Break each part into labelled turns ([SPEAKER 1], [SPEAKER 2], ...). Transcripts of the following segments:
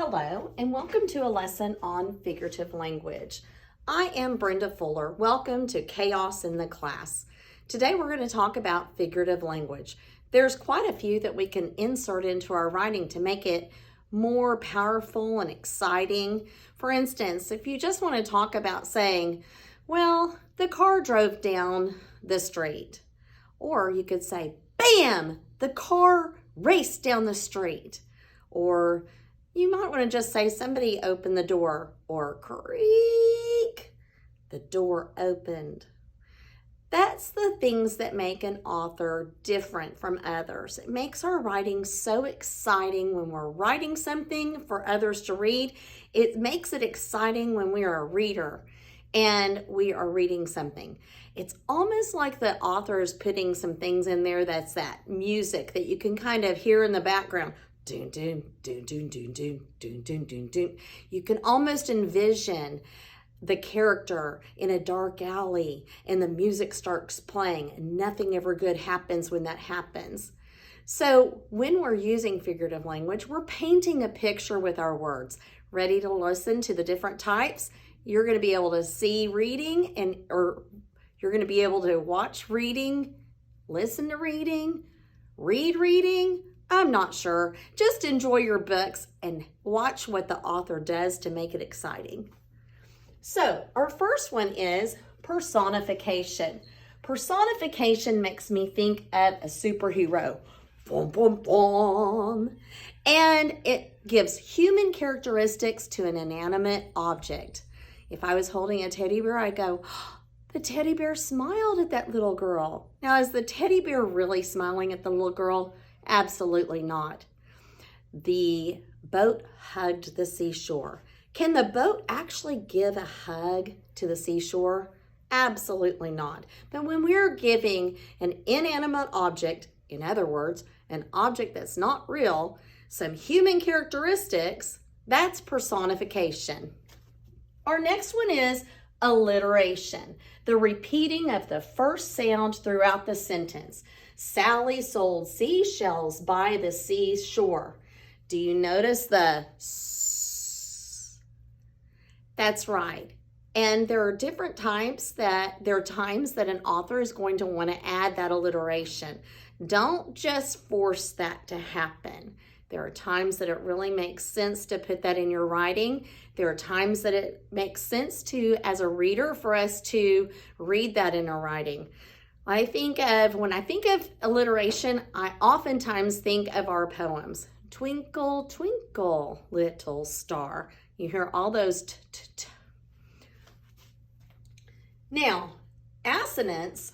[SPEAKER 1] Hello, and welcome to a lesson on figurative language. I am Brenda Fuller. Welcome to Chaos in the Class. Today we're going to talk about figurative language. There's quite a few that we can insert into our writing to make it more powerful and exciting. For instance, if you just want to talk about saying, well, the car drove down the street. Or you could say, bam, the car raced down the street. Or you might want to just say somebody opened the door, or creak, the door opened. That's the things that make an author different from others. It makes our writing so exciting when we're writing something for others to read. It makes it exciting when we are a reader and we are reading something. It's almost like the author is putting some things in there that's that music that you can kind of hear in the background. Doon, doon, doon, doon, doon, doon, doon, doon, doon, doon. You can almost envision the character in a dark alley and the music starts playing and nothing ever good happens when that happens. So when we're using figurative language, we're painting a picture with our words. Ready to listen to the different types? You're going to be able to see reading or you're going to be able to watch reading, listen to reading, read reading. I'm not sure. Just enjoy your books and watch what the author does to make it exciting. So our first one is personification. Personification makes me think of a superhero. Boom, boom, boom. And it gives human characteristics to an inanimate object. If I was holding a teddy bear, I'd go, the teddy bear smiled at that little girl. Now, is the teddy bear really smiling at the little girl? Absolutely not. The boat hugged the seashore. Can the boat actually give a hug to the seashore? Absolutely not. But when we're giving an inanimate object, in other words, an object that's not real, some human characteristics, that's personification. Our next one is alliteration, the repeating of the first sound throughout the sentence. Sally sold seashells by the seashore. Do you notice the s? That's right. And there are different types there are times that an author is going to want to add that alliteration. Don't just force that to happen. There are times that it really makes sense to put that in your writing. There are times that it makes sense to, as a reader, for us to read that in our writing. When I think of alliteration, I oftentimes think of our poems. Twinkle, twinkle, little star. You hear all those t-t-t. Now, assonance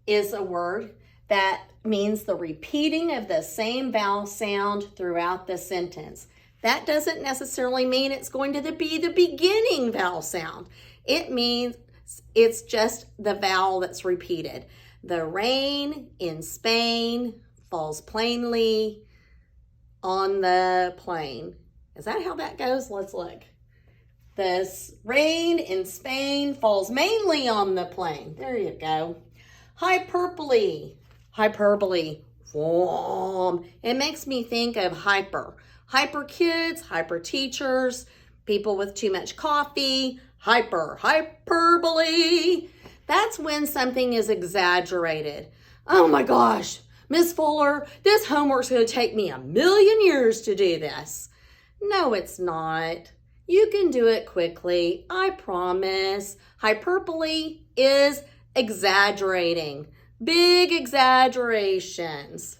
[SPEAKER 1] is a word that means the repeating of the same vowel sound throughout the sentence. That doesn't necessarily mean it's going to be the beginning vowel sound. It means it's just the vowel that's repeated. The rain in Spain falls plainly on the plain. Is that how that goes? Let's look. This rain in Spain falls mainly on the plain. There you go. Hyperbole. Hyperbole. It makes me think of hyper. Hyper kids, hyper teachers, people with too much coffee, hyperbole. That's when something is exaggerated. Oh my gosh, Miss Fuller, this homework's going to take me 1,000,000 years to do this. No, it's not. You can do it quickly, I promise. Hyperbole is exaggerating. Big exaggerations.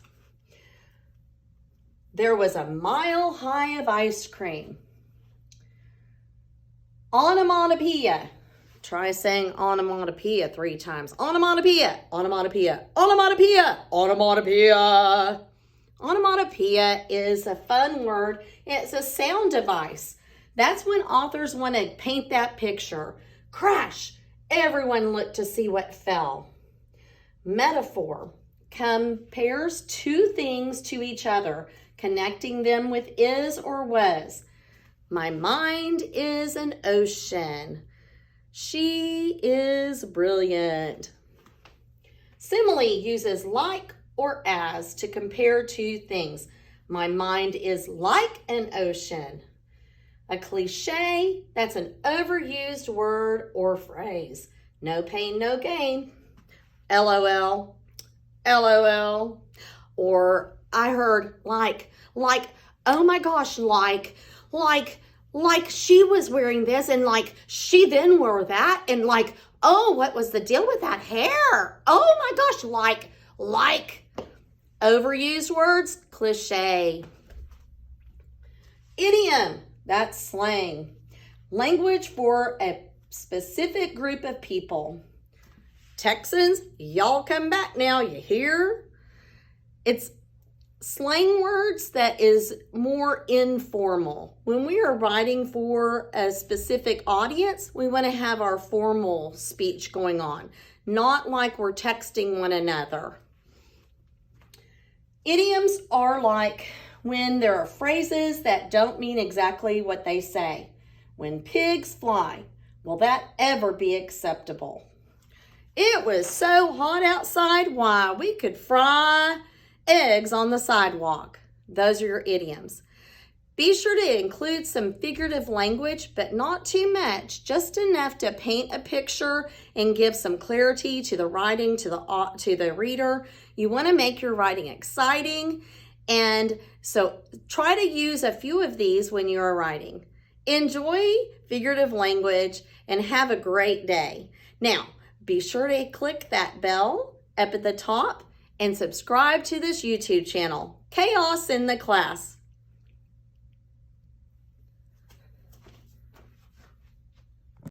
[SPEAKER 1] There was a mile high of ice cream. Onomatopoeia. Try saying onomatopoeia 3 times. Onomatopoeia, onomatopoeia, onomatopoeia, onomatopoeia. Onomatopoeia is a fun word. It's a sound device. That's when authors want to paint that picture. Crash. Everyone looked to see what fell. Metaphor compares two things to each other, connecting them with is or was. My mind is an ocean. She is brilliant. Simile uses like or as to compare two things. My mind is like an ocean. A cliche, that's an overused word or phrase. No pain, no gain. LOL, LOL. Or I heard like, oh my gosh, like she was wearing this and like she then wore that and like, oh, what was the deal with that hair? Oh my gosh, like. Overused words, cliche. Idiom, that's slang. Language for a specific group of people. Texans, y'all come back now, you hear? It's slang words that is more informal. When we are writing for a specific audience, we want to have our formal speech going on, not like we're texting one another. Idioms are like when there are phrases that don't mean exactly what they say. When pigs fly, will that ever be acceptable? It was so hot outside, why, we could fry eggs on the sidewalk. Those are your idioms. Be sure to include some figurative language, but not too much, just enough to paint a picture and give some clarity to the writing, to the reader. You want to make your writing exciting, and so try to use a few of these when you are writing. Enjoy figurative language and have a great day. Now, be sure to click that bell up at the top and subscribe to this YouTube channel, Chaos in the Class.